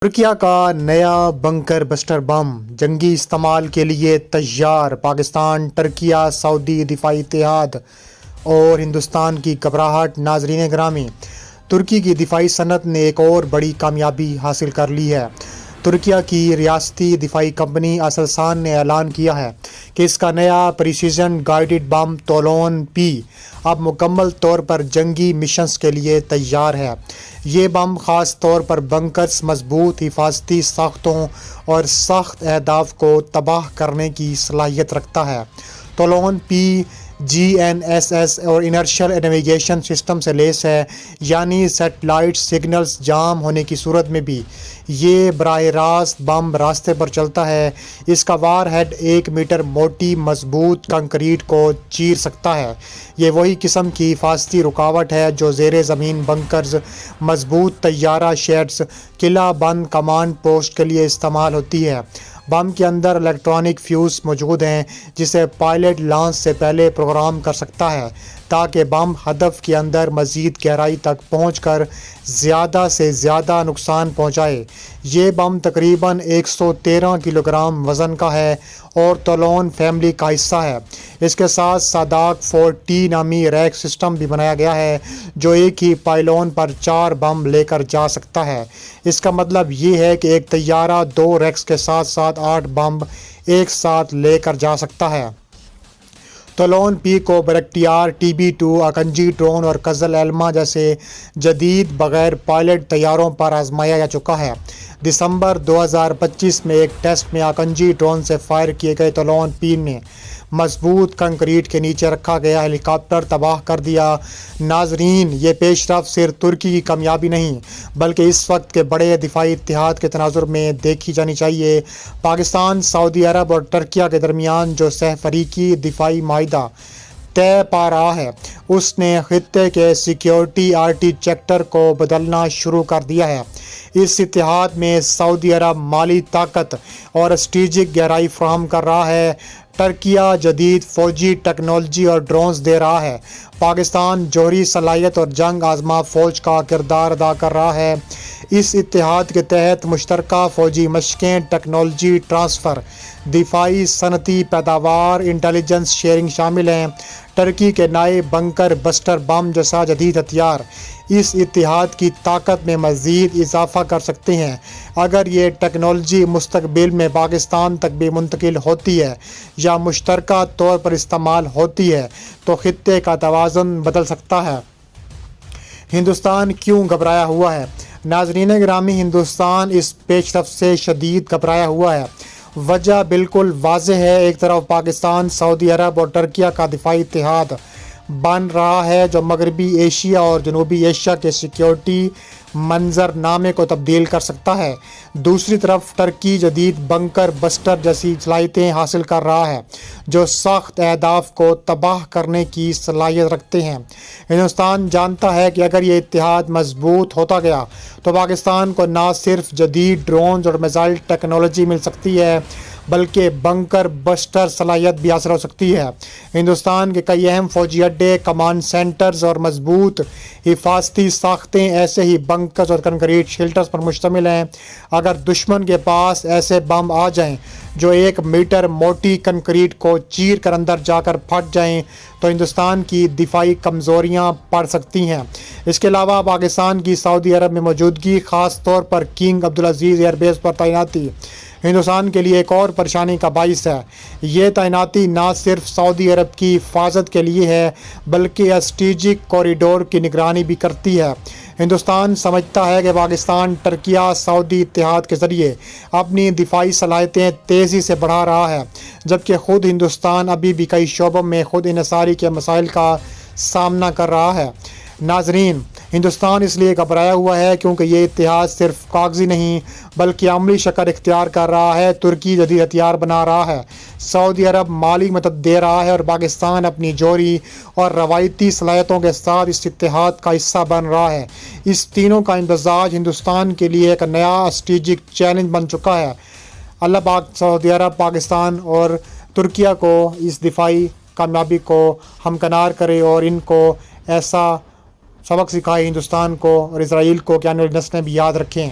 ترکیہ کا نیا بنکر بسٹر بم جنگی استعمال کے لیے تیار۔ پاکستان، ترکیہ، سعودی دفاعی اتحاد اور ہندوستان کی گھبراہٹ۔ ناظرین گرامی، ترکی کی دفاعی صنعت نے ایک اور بڑی کامیابی حاصل کر لی ہے۔ ترکیہ کی ریاستی دفاعی کمپنی اسلسان نے اعلان کیا ہے کہ اس کا نیا پریسیژن گائیڈڈ بم طولون پی اب مکمل طور پر جنگی مشنز کے لیے تیار ہے۔ یہ بم خاص طور پر بنکرز، مضبوط حفاظتی ساختوں اور سخت اہداف کو تباہ کرنے کی صلاحیت رکھتا ہے۔ طولون پی GNSS اور انرشل نیویگیشن سسٹم سے لیس ہے، یعنی سیٹلائٹ سگنلز جام ہونے کی صورت میں بھی یہ براہ راست بم راستے پر چلتا ہے۔ اس کا وار ہیڈ 1 میٹر موٹی مضبوط کنکریٹ کو چیر سکتا ہے۔ یہ وہی قسم کی حفاظتی رکاوٹ ہے جو زیر زمین بنکرز، مضبوط طیارہ شیڈز، قلعہ بند کمانڈ پوسٹ کے لیے استعمال ہوتی ہے۔ بم کے اندر الیکٹرانک فیوز موجود ہیں جسے پائلٹ لانچ سے پہلے پروگرام کر سکتا ہے تاکہ بم ہدف کے اندر مزید گہرائی تک پہنچ کر زیادہ سے زیادہ نقصان پہنچائے۔ یہ بم تقریباً 113 کلو گرام وزن کا ہے اور طولون فیملی کا حصہ ہے۔ اس کے ساتھ صادق 4T نامی ریک سسٹم بھی بنایا گیا ہے جو ایک ہی پائلون پر 4 بم لے کر جا سکتا ہے۔ اس کا مطلب یہ ہے کہ ایک طیارہ 2 ریکس کے ساتھ ساتھ 8 بم ایک ساتھ لے کر جا سکتا ہے۔ طولون پی کو بریکٹیار، TB2، اکنجی ڈرون اور قزل علمہ جیسے جدید بغیر پائلٹ طیاروں پر آزمایا جا چکا ہے۔ دسمبر 2025 میں ایک ٹیسٹ میں اکنجی ڈرون سے فائر کیے گئے طولون پی نے مضبوط کنکریٹ کے نیچے رکھا گیا ہیلی کاپٹر تباہ کر دیا۔ ناظرین، یہ پیش رفت صرف ترکی کی کامیابی نہیں بلکہ اس وقت کے بڑے دفاعی اتحاد کے تناظر میں دیکھی جانی چاہیے۔ پاکستان، سعودی عرب اور ترکیہ کے درمیان جو سہ فریقی دفاعی معاہدہ طے پا رہا ہے اس نے خطے کے سیکیورٹی آرکیٹیکچر کو بدلنا شروع کر دیا ہے۔ اس اتحاد میں سعودی عرب مالی طاقت اور اسٹریٹجک گہرائی فراہم کر رہا ہے۔ ترکیہ جدید فوجی ٹیکنالوجی اور ڈرونز دے رہا ہے۔ پاکستان جوہری صلاحیت اور جنگ آزما فوج کا کردار ادا کر رہا ہے۔ اس اتحاد کے تحت مشترکہ فوجی مشقیں، ٹیکنالوجی ٹرانسفر، دفاعی صنعتی پیداوار، انٹیلیجنس شیئرنگ شامل ہیں۔ ترکی کے نئے بنکر بسٹر بم جیسا جدید ہتھیار اس اتحاد کی طاقت میں مزید اضافہ کر سکتے ہیں۔ اگر یہ ٹیکنالوجی مستقبل میں پاکستان تک بھی منتقل ہوتی ہے یا مشترکہ طور پر استعمال ہوتی ہے تو خطے کا توازن بدل سکتا ہے۔ ہندوستان کیوں گھبرایا ہوا ہے؟ ناظرین گرامی، ہندوستان اس پیش رفت سے شدید گھبرایا ہوا ہے۔ وجہ بالکل واضح ہے۔ ایک طرف پاکستان، سعودی عرب اور ترکیہ کا دفاعی اتحاد بن رہا ہے جو مغربی ایشیا اور جنوبی ایشیا کے سیکیورٹی منظر نامے کو تبدیل کر سکتا ہے۔ دوسری طرف ترکی جدید بنکر بسٹر جیسی صلاحیتیں حاصل کر رہا ہے جو سخت اہداف کو تباہ کرنے کی صلاحیت رکھتے ہیں۔ ہندوستان جانتا ہے کہ اگر یہ اتحاد مضبوط ہوتا گیا تو پاکستان کو نہ صرف جدید ڈرونز اور میزائل ٹیکنالوجی مل سکتی ہے بلکہ بنکر بسٹر صلاحیت بھی حاصل ہو سکتی ہے۔ ہندوستان کے کئی اہم فوجی اڈے، کمانڈ سینٹرز اور مضبوط حفاظتی ساختیں ایسے ہی بنکرز اور کنکریٹ شیلٹرز پر مشتمل ہیں۔ اگر دشمن کے پاس ایسے بم آ جائیں جو 1 میٹر موٹی کنکریٹ کو چیر کر اندر جا کر پھٹ جائیں تو ہندوستان کی دفاعی کمزوریاں پڑ سکتی ہیں۔ اس کے علاوہ پاکستان کی سعودی عرب میں موجودگی، خاص طور پر کنگ عبدالعزیز ایئر بیس پر تعیناتی، ہندوستان کے لیے ایک اور پریشانی کا باعث ہے۔ یہ تعیناتی نہ صرف سعودی عرب کی حفاظت کے لیے ہے بلکہ اسٹریٹجک کوریڈور کی نگرانی بھی کرتی ہے۔ ہندوستان سمجھتا ہے کہ پاکستان ترکیہ سعودی اتحاد کے ذریعے اپنی دفاعی صلاحیتیں تیزی سے بڑھا رہا ہے جبکہ خود ہندوستان ابھی بھی کئی شعبوں میں خود انحصاری کے مسائل کا سامنا کر رہا ہے۔ ناظرین، ہندوستان اس لیے گھبرایا ہوا ہے کیونکہ یہ اتحاد صرف کاغذی نہیں بلکہ عملی شکل اختیار کر رہا ہے۔ ترکی جدید ہتھیار بنا رہا ہے، سعودی عرب مالی مدد دے رہا ہے اور پاکستان اپنی جوہری اور روایتی صلاحیتوں کے ساتھ اس اتحاد کا حصہ بن رہا ہے۔ اس تینوں کا امتزاج ہندوستان کے لیے ایک نیا اسٹریٹجک چیلنج بن چکا ہے۔ اللہ پاک سعودی عرب، پاکستان اور ترکیہ کو اس دفاعی کامیابی کو ہمکنار کرے اور ان کو ایسا سبق سکھائے ہندوستان کو اور اسرائیل کو کہ آنے والی نسلیں بھی یاد رکھیں۔